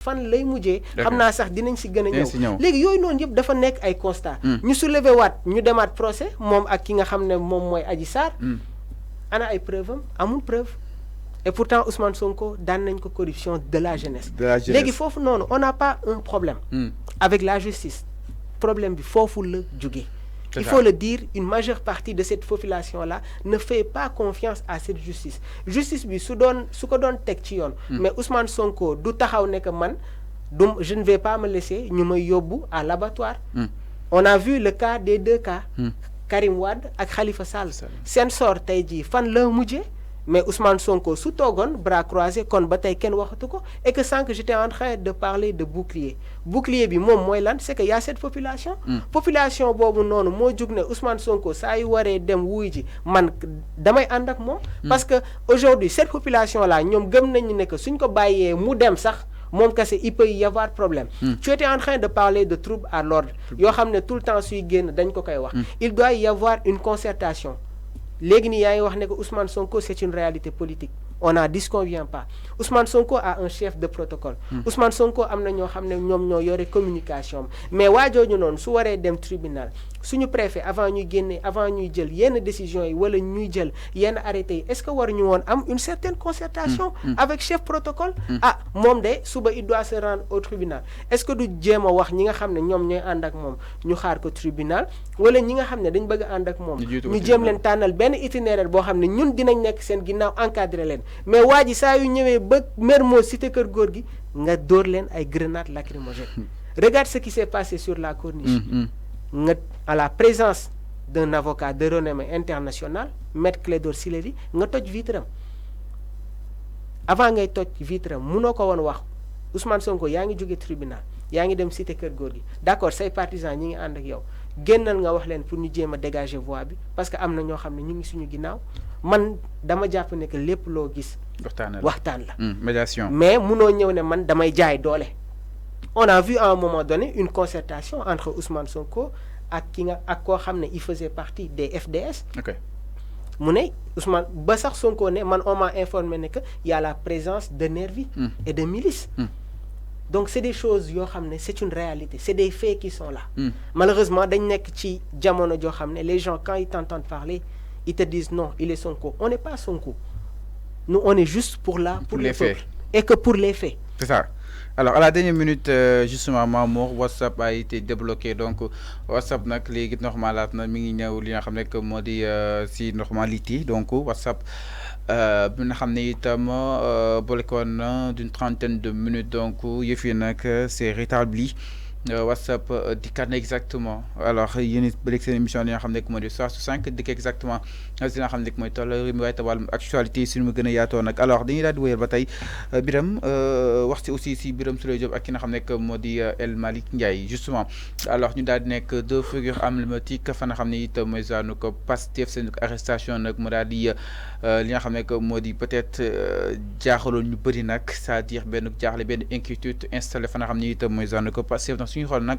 fan lay mujjee xam naa sax dinañ si gën a ñëw léegi yooyu noonu yëpp dafa nekk ay constat ñu soulever waat ñu demaat procès moom ak ki nga xam ne moom mooy Adji Sarr ana ay preuve am amul preuve et pourtant Ousmane Sonko daan nañ ko corruption de la jeunesse léegi foofu noonu on n'a pas un problème avec la justice problème bi foofu la jógee il faut le dire, une majeure partie de cette population-là ne fait pas confiance à cette justice. Justice bi su ko doon teg ci yoon. Mais Ousmane Sonko du taxaw ne que man je ne vais pas me laisser ñu may yóbbu à l'abattoir. On a vu le cas des deux cas. Karim Wade ak Khalifa Sall. Seen sort tey jii fan la mujjee. Mais Ousmane Sonko su toogoon bras croisés kon ba tey kenn waxatu ko et que sans que j'étais en train de parler de bouclier bi moom mooy lan c'est que y a cette population population boobu noonu moo jug ne Ousmane Sonko saa yu waree dem wuy ji man damay ànd ak moom parce que aujourd'hui cette population là ñoom gëm nañu ne que suñ ko bàyyee mu dem sax moom kese il peut y avoir problème tu étais en train de parler de troubles à l'ordre yoo xam ne tout le temps suy génn dañ ko koy wax il doit y avoir une concertation léegi nii yaa ngi wax ne que Ousmane Sonko c'est une réalité politique on n'en disconvient pas Ousmane Sonko a un chef de protocole Ousmane Sonko am na ñoo xam ne ñoom ñoo yore communication mais waa jooju noonu su waree dem tribunal suñu préfet avant ñuy jël yenn décisions yi wala ñuy jël yenn arrêtés yi est-ce que waruñu woon am une certaine concertation avec chef protocole moom de suba il doit se rendre au tribunal est-ce que du jéem a wax ñi nga xam ne ñoom ñooy ànd ak moom ñu xaar ko tribunal wala ñi nga xam ne dañ bëgg a ànd ak moom ñu jéem leen tànnal benn itinéraire boo xam ne ñun dinañ nekk seen ginnaaw encadré leen mais waa ji saa yu ñëwee ba Mermoz cité kër góor gi nga dóor leen ay grenades lacrymogènes regarde ce qui s'est passé sur la corniche nga à la présence d'un avocat de renommée internationale Maître Clédor Ciré Ly nga toj vitram avant ngay toj vitram munoo ko woon wax Ousmane Sonko yaa ngi jóge tribunal yaa ngi dem cité kër góor gi d'accord say partisans ñi ngi ànd ak yow génnal nga wax leen pour ñu jéem a dégager voie bi parce que am na ñoo xam ne ñu ngi suñu ginnaaw man dama jàpp ne que lépp loo gis waxtaan la médiation mais munoo ñëw ne man damay jaay doole on a vu à un moment donné une concertation entre Ousmane Sonko ak ki nga ak koo xam ne il faisait partie des FDS mu ne Ousmane ba sax Sonko ne man on m'a informé ne que y a la présence de nervis et de milices donc c'est des choses yoo xam ne c'est une réalité c'est des faits qui sont là malheureusement dañ nekk ci jamono joo xam ne les gens quand ils t'entendent parler ils te disent non il est Sonko on n'est pas Sonko nous on est juste pour le peuple et que pour les faits c'est ça. Alors à la dernière minute justement Mamour WhatsApp a été débloqué donc WhatsApp nag léegi normalaat na mi ngi ñëw li nga xam ne que moo di si normalité donc WhatsApp bi nga xam ne itam bloqué woon na d'une trentaine de minutes donc yëf yi nag c'est rétabli WhatsApp dikkaat na exactement alors yéen it ba léegi seen émission li nga xam ne moo di 65 dikk exactement si nga xam ne mooy toll mi waaye wàllum actualité si mu gën a yaatoo nag alors dañuy daal di wéyal ba tey Birame wax si aussi si Birame Souleye Diop ak ki nga xam ne moo di El Malick Ndiaye justement alors ñu daal di nekk deux figures emblématiques fa nga xam ne it mooy zaanu ko Pastef seen arrestation nag mu daal di li nga xam ne moo di peut-être jaaxaloon ñu bëri nag c'est-à-dire benn jaaxle benn inquiétude installé fa nga xam ne it mooy zaanu ko Pastef suñu xool nag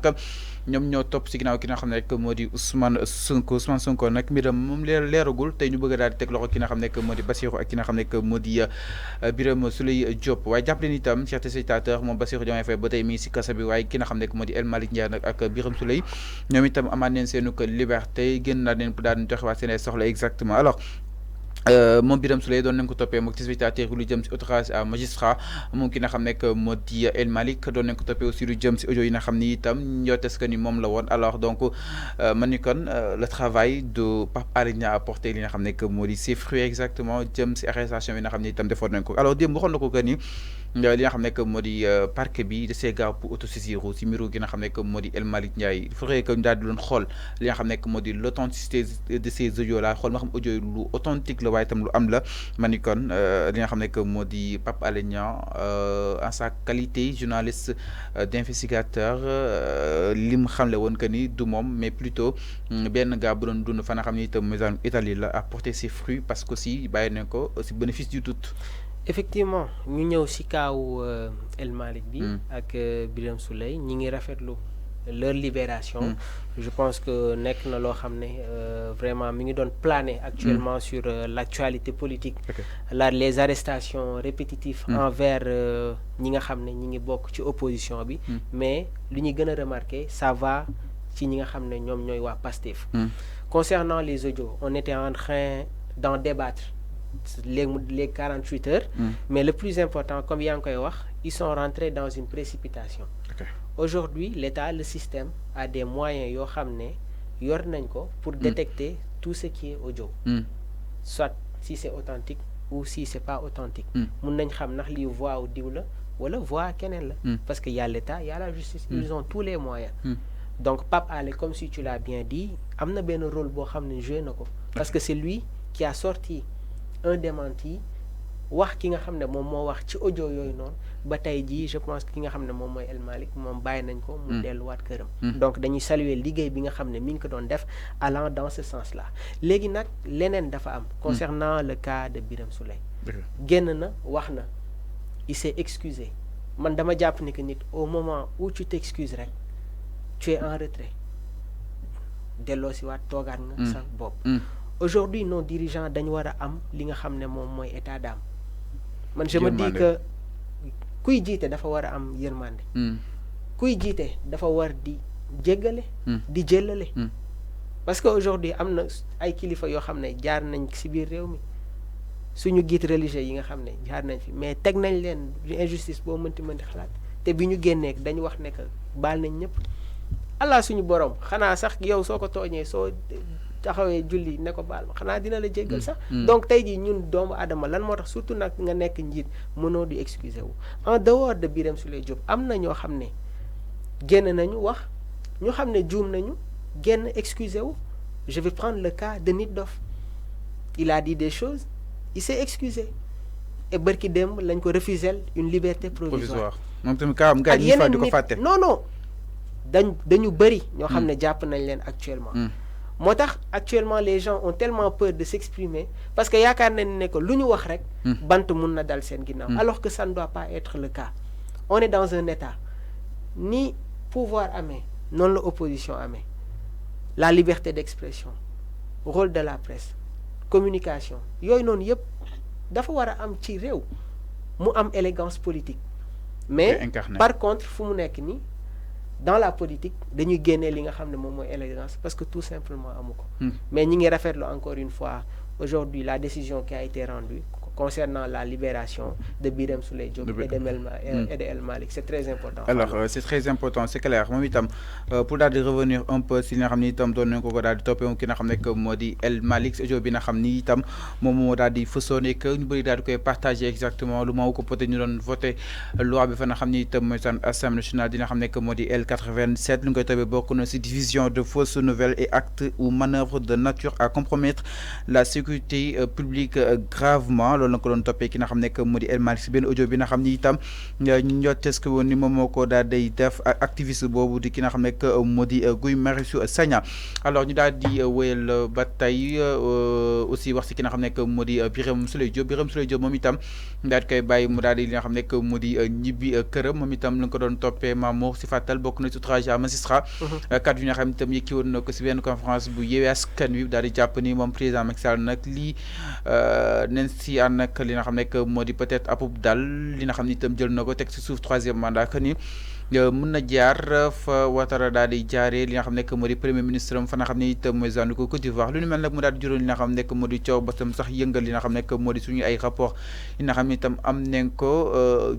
ñoom ñoo topp si ginnaaw ki nga xam ne rek moo di Ousmane Sonko nag mbiram moom leeragul tey ñu bëgg a daal di teg loxo ki nga xam ne moo di Bassirou ak ki nga xam ne moo di Birame Souleye Diop waaye jàpp leen itam chers téléspectateurs moom Bassirou Diomaye Faye ba tey mi ngi si kaso bi waaye ki nga xam ne moo di El Malick Ndiaye nag ak Birame Souleye ñoom itam amaat neen seenu ko liberté génn naa leen daal di joxewaat seen ay soxla exactement alors moom Birame Souleye doon nañ ko toppee moom téléspectateur lu jëm si outrage à magistrat moom ki nga xam ne moo di El Malick doon nañ ko toppee aussi lu jëm si audio yi nga xam ni itam njortes que ni moom la woon alors donc man ni kon le travail de Pape Alé Niang a apporté li nga xam ne moo di ses fruits exactement jëm si arrestation bi nga xam ne itam defoon nañ ko alors démb waxoon na ko que ni li nga xam ne moo di parquet bi de ses gars pour autosaisir si mbiru gi nga xam ne moo di El Malick Ndiaye il faudrait que ñu daal di doon xool li nga xam ne moo di l'authenticité de ces audios là xool ma xam audio yi lu authentique la waaye itam lu am la ma ni kon li nga xam ne moo di Pape Alé Niang en sa qualité journaliste d'investigateur li mu xamle woon que ni du moom mais plutôt benn gars bu doon dund fa nga xam ne itam maison Italie la a porté ses fruits parce que aussi bàyyi nañ ko si bénéfice du doute. effectivement ñu ñëw si kaaw El Malick bi ak Birame Souleye ñi ngi rafetlu leur libération. Je pense que nekk na loo xam ne vraiment mi ngi doon planer actuellement sur l'actualité politique. Les arrestations répétitives envers ñi nga xam ne ñi ngi bokk ci opposition bi. Mais li ñu gën a remarquer ça va ci ñi nga xam ne ñoom ñooy waa Pastef. Concernant les audios, on était en train d'en débattre les 48 heures. Mais le plus important, comme yaa ngi koy wax, ils sont rentrés dans une précipitation. Aujourd'hui, l'État, le système, a des moyens yoo xam ne yor nañ ko pour détecter tout ce qui est audio. Soit si c'est authentique ou si c'est pas authentique. Mun nañ xam ndax lii voix wu diw la wala voix keneen la. Parce que y a l'État, y a la justice, ils ont tous les moyens. Donc Pape Alé, comme si tu l'as bien dit, am na benn rôle boo xam ne joué na ko. Parce que c'est lui qui a sorti un démenti wax ki nga xam ne moom moo wax ci audio yooyu noonu ba tey jii je pense que ki nga xam ne moom mooy El Malick moom bàyyi nañ ko mu delluwaat këram. Donc dañuy saluer liggéey bi nga xam ne mi ngi ko doon def allant dans ce sens là. Léegi nag leneen dafa am concernant le cas de Birame Souleye. Génn na wax na il s'est excusé. Man dama jàpp ni que nit au moment où tu t'excuses rek tu es en retrait delloo si waat toogaat nga sa bopp. Aujourd'hui nos dirigeants dañu war a am li nga xam ne moom mooy état d'âme. Man je me dis que kuy jiite dafa war a am yërmande. Kuy jiite dafa war di jéggale di jëllale. Parce que aujourd'hui am na ay kilifa yoo xam ne jaar nañ ci biir réew mi suñu guide religieux yi nga xam ne jaar nañ fi mais teg nañ leen injustice boo mënti xalaat te bi ñu génnee dañu wax ne que baal nañ ñëpp. Allah suñu borom xanaa sax yow soo ko tooñee soo taxawee julli ne ko baal ma xanaa dina la jéggal sax. Donc tey jii ñun doomu adama lan moo tax surtout nag nga nekk njiit mënoo di excuser wu. En dehors de Birame Souleye Diop am na ñoo xam ne génn nañu wax ñu xam ne juum nañu génn excuser wu. Je vais prendre le cas de Nit Doff. Il a dit des choses, il s'est excusé et bërki démb lañ ko refuser une liberté provisoire. moom tamit kaa am gars yi fa di ko fàtte. Non dañu bëri ñoo xam ne jàpp nañ leen actuellement. Moo tax actuellement les gens ont tellement peur de s'exprimer parce que yaakaar nañ ne que lu ñu wax rek bant mun na dal seen ginnaaw alors que ça ne doit pas être le cas. On est dans un état ni pouvoir amee noonu la opposition amee. La liberté d'expression, rôle de la presse, communication yooyu noonu yëpp dafa war a am ci réew mu am élégance politique. Mais par contre fu mu nekk nii dans la politique dañuy génnee li nga xam ne moom mooy élégance parce que tout simplement amu ko. Mais ñi ngi rafetlu encore une fois aujourd'hui la décision qui a été rendue concernant la libération de Birame Souleye Diop et de El Malick. C'est très important. Alors c'est très important, c'est clair. Moom itam pour daal di revenir un peu si li nga xam ni itam doon nañ ko daal di toppee ki nga xam ne que moo di El Malick si audio bi nga xam ni itam moom moo daal di fësoon et que ñu bëri daal di koy partager exactement lu ma ko peut-être ñu doon voté loi bi fa nga xam ni itam mooy seen Assemblée nationale di nga xam ne que moo di L87 lu ñu koy toppee bokk na si diffusion de fausses nouvelles et actes ou manœuvres de nature à compromettre la sécurité publique gravement. Loolu la ko doon toppee ki nga xam ne que moo di El Malick si benn audio bi nga xam ni itam ñottees ko woon ni moom moo ko daal day def activiste boobu di ki nga xam ne que moo di Guy Marius Sagna. Alors ñu daal di wéyal ba tey aussi wax si ki nga xam ne que moo di Birame Souleye Diop moom itam daal di koy bàyyi mu daal di li nga xam ne que moo di ñibbi këram moom itam la ko doon toppee Mamour si fàttal bokk na ci outrage à magistrat kaddu yi nga xam ne itam yëkki woon na ko si benn conférence bu Yewwi Askan Wi daal di jàpp ni moom président Macky Sall nag lii nen si nag li nga xam ne que moo di peut-être apub dal li nga xam ne itam jël na ko teg si suuf 3e mandat que ni mën na jaar fa Ouattara daal di jaaree li nga xam ne que moo di premier ministre am fa nga xam ne itam mooy zanu ko Côte d'Ivoire lu ni mel nag mu daal di juróon li nga xam ne que moo di coow ba tam sax yëngal li nga xam ne que moo di suñu ay rapport yi nga xam ne itam am nañ ko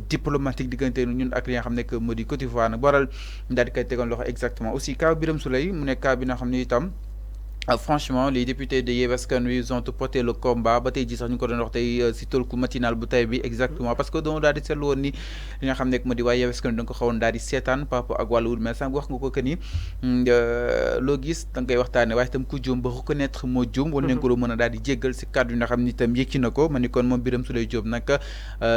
diplomatique diggante ñun ak li nga xam ne que moo di Côte d'Ivoire nag waral daal di koy tegoon loxo exactement aussi cas Birame Souleye mu nekk cas bi nga xam ne itam franchement les députés de Yewwi Askan Wi ils ont porté le combat ba tey ji sax ñu ko doon wax tey si tolku matinal bu tey bi exactement parce que doon daal di seetlu woon ni li nga xam ne moo di waaye Yewwi Askan Wi da nga ko xawoon daal di seetaan par rapport ak wàllu wul mais sànq wax nga ko que ni loo gis da nga koy waxtaane waaye itam ku juum ba reconnaître moo juum war nañ ko mën a daal di jéggal si kàddu yi nga xam ni itam yëkki na ko ma ni kon moom Birame Souleye Diop nag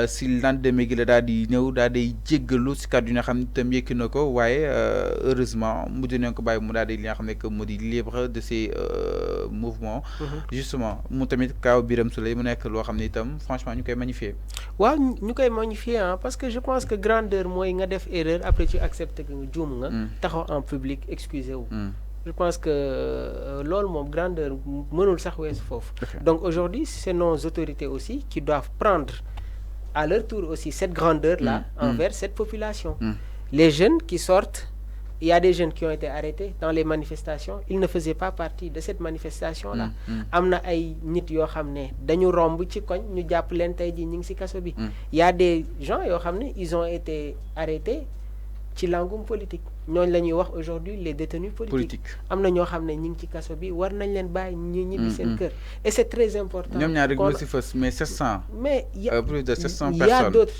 si lendemain gi la daal di ñëw daal di jéggalu si kàddu yi nga xam ni itam yëkki na ko waaye heureusement mujj nañ ko bàyyi mu daal di li nga xam ne moo di libre de ses mouvement. Justement mu tamit kaaw Birame Souleye mu nekk loo xam ne itam franchement ñu koy magnifier. waaw ñu koy magnifier parce que je pense que grandeur mooy nga def erreur après tu acceptes que nga juum nga. taxaw en public excusez wu. Je pense que loolu moom grandeur mënul sax weesu foofu. Donc aujourd'hui c'est nos autorités aussi qui doivent prendre à leur tour aussi cette grandeur là envers cette population. Les jeunes qui sortent, il y a des jeunes qui ont été arrêtés dans les manifestations, ils ne faisaient pas partie de cette manifestation là. Amna ay nit yo xamné dañu romb ci koñ ñu japp len tay ji ñing ci kasso bi. Il y a des gens yo xamné ils ont été arrêtés ci langum politique. ñooñu la ñuy wax aujourd'hui les détenus politiques. Amna ñoo xamné ñing ci kasso bi war nañ leen bay ñi ñibbi seen kër. Et c'est très important. ñom ñaar rek mo ci fess mais 700. Mais plus de 700 personnes. Il y a d'autres.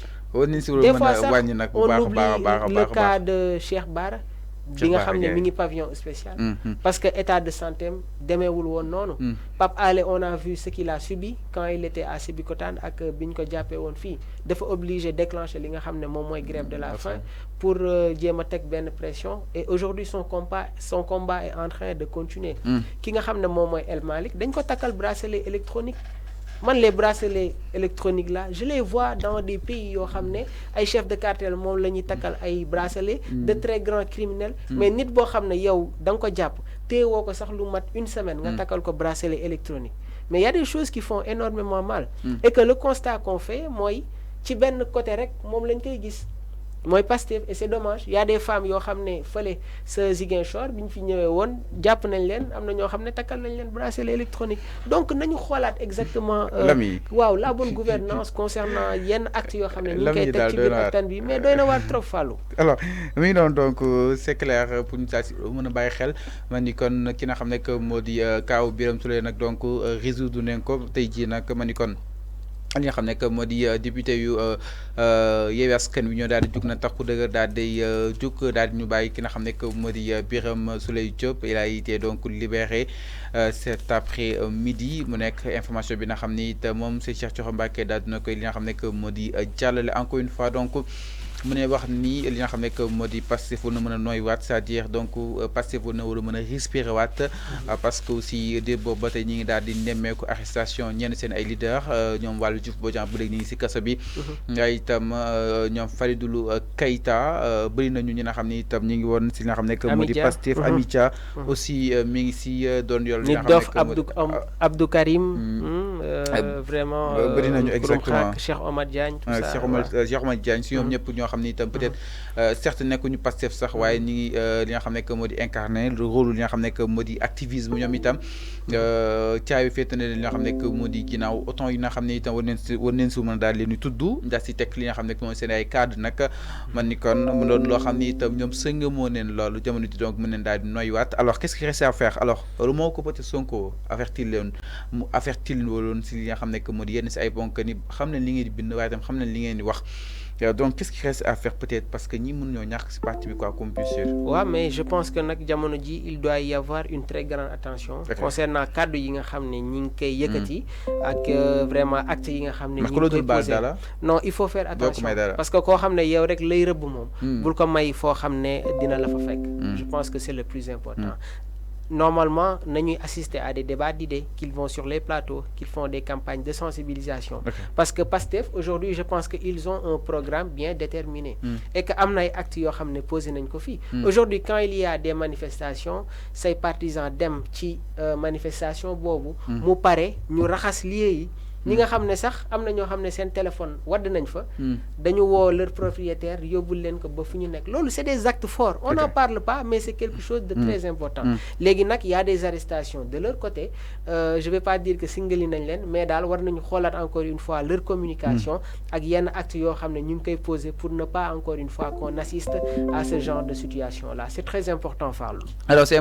Des fois sax on oublie le cas de Cheikh Bara bi nga xam ne mi ngi pavillon spécial parce que état de santé demeewul woon noonu Pape Alé on a vu ce qu'il a subi quand il était à Sébikotane ak bi ñu ko jàppee woon fii dafa obligé déclencher li nga xam ne moom mooy grève de la faim pour jéem a teg benn pression et aujourd'hui son combat est en train de continuer ki nga xam ne moom mooy El Malick dañ ko takkal bracelet électronique. Man les bracelets électroniques là je les vois dans des pays yoo xam ne ay chefs de cartel moom la ñuy takkal ay bracelets de très grands criminels mais nit boo xam ne yow da nga ko jàpp téewoo ko sax lu mat une semaine nga takkal ko bracelet électronique mais il y a des choses qui font énormément mal et que le constat qu'on fait mooy ci benn côté rek moom lañ koy gis mooy Pastef et c'est dommage il y a des femmes yoo xam ne fële sa Ziguinchor bi ñu fi ñëwee woon jàpp nañ leen am na ñoo xam ne takkal nañ leen bracelet électronique donc nañu xoolaat exactement waaw la bonne gouvernance concernant yenn actes yoo xam ne ñu ngi koy teg ci biir askan bi mais doy na waar trop Fallou. Alors mi ngi doon donc c'est clair pour ñu saa si mën a bàyyi xel man ni kon ki nga xam ne que moo di kaaw Birame Souleye nag donc résoudre nañ ko tey jii nag man ni kon li nga xam ne que moo di député yu Yewwi Askan Wi ñoo daal di jug na tax ku dëgër daal di jug daal di ñu bàyyi ki nga xam ne que moo di Birame Souleye Diop il a été donc libéré cet après-midi mu nekk information bi nga xam ni it moom c'est Cheikh Thioro Mbacké daal dina koy li nga xam ne que moo di jàllale encore une fois donc mu ne wax ni li nga xam ne que moo di Pastef na mën a nooy waat c'est-à-dire donc Pastef na war a mën a respirer waat parce que aussi de boobu ba tey ñi ngi daal di nemmeeku arrestation ñenn seen ay leader ñoom wàllu Diouf Bodian bu léegi ñi ngi si kaso bi nga itam ñoom Faridoulou Keita bëri nañu ñi nga xam ne itam ñi ngi woon si li nga xam ne que moo di Pastef Amidia aussi mi ngi si doon yool li nga xam ne que Abdou Karim vraiment bëri nañu exactement Cheikh Omar Diagne Cheikh Omar Diagne si ñoom ñëpp ñoo xam ni itam peut-être certes nekkuñu Pastef sax waaye ñi ngi li nga xam ne que moo di incarné le rôle li nga xam ne que moo di activisme ñoom itam caabi féete na li nga xam ne que moo di ginnaaw autant yi nga xam ne itam war neen si mën a daal leen di tudd ndax si teg li nga xam ne que mooy seen ay cadre nag man ni kon mu doon loo xam ni itam ñoom sënga moo neen loolu jamono ji donc mën neen daal di noyyiwaat alors qu'est-ce qui reste à faire alors moo ko peut-être Sonko avertir leen woon si li nga xam ne que moo di yenn si ay bonk ni xam nañ li ngeen di bind waaye itam xam nañ li ngeen di wax donc qu'est-ce qui reste à faire peut-être parce que ñi mën ñoo ñàkk si parti bi quoi comme bien sûr. Ouais, mais je pense que nag jamono ji il doit y avoir une très grande attention concernant cadre yi nga xam ne ñi ngi koy yëkkati ak vraiment acte yi nga xam ne ñi ngi koy posé non il faut faire attention parce que koo xam ne yow rek lay rëbb moom bul ko may foo xam ne dina la fa fekk je pense que c'est le plus important. Normalement, nous assistons à des débats d'idées, qu'ils vont sur les plateaux, qu'ils font des campagnes de sensibilisation. Parce que Pastef, aujourd'hui, je pense qu'ils ont un programme bien déterminé. Et que amna actes yo xamné posé nañ ko fi. Aujourd'hui, quand il y a des manifestations, ces partisans dem ci manifestation bobu, mu paré ñu raxas lié yi. ñi nga xam ne sax am na ñoo xam ne seen téléphone wadd nañ fa dañu woo leur propriétaire yóbbul leen ko ba fu ñu nekk loolu c'est des actes forts on n'en parle pas mais c'est quelque chose de très important léegi nag y a des arrestations de leur côté je vais pas dire que singali nañ leen mais daal war nañu xoolaat encore une fois leur communication ak yenn actes yoo xam ne ñu ngi koy poser pour ne pas encore une fois qu'on assiste à ce genre de situation là c'est très important Fallou. Alors c'est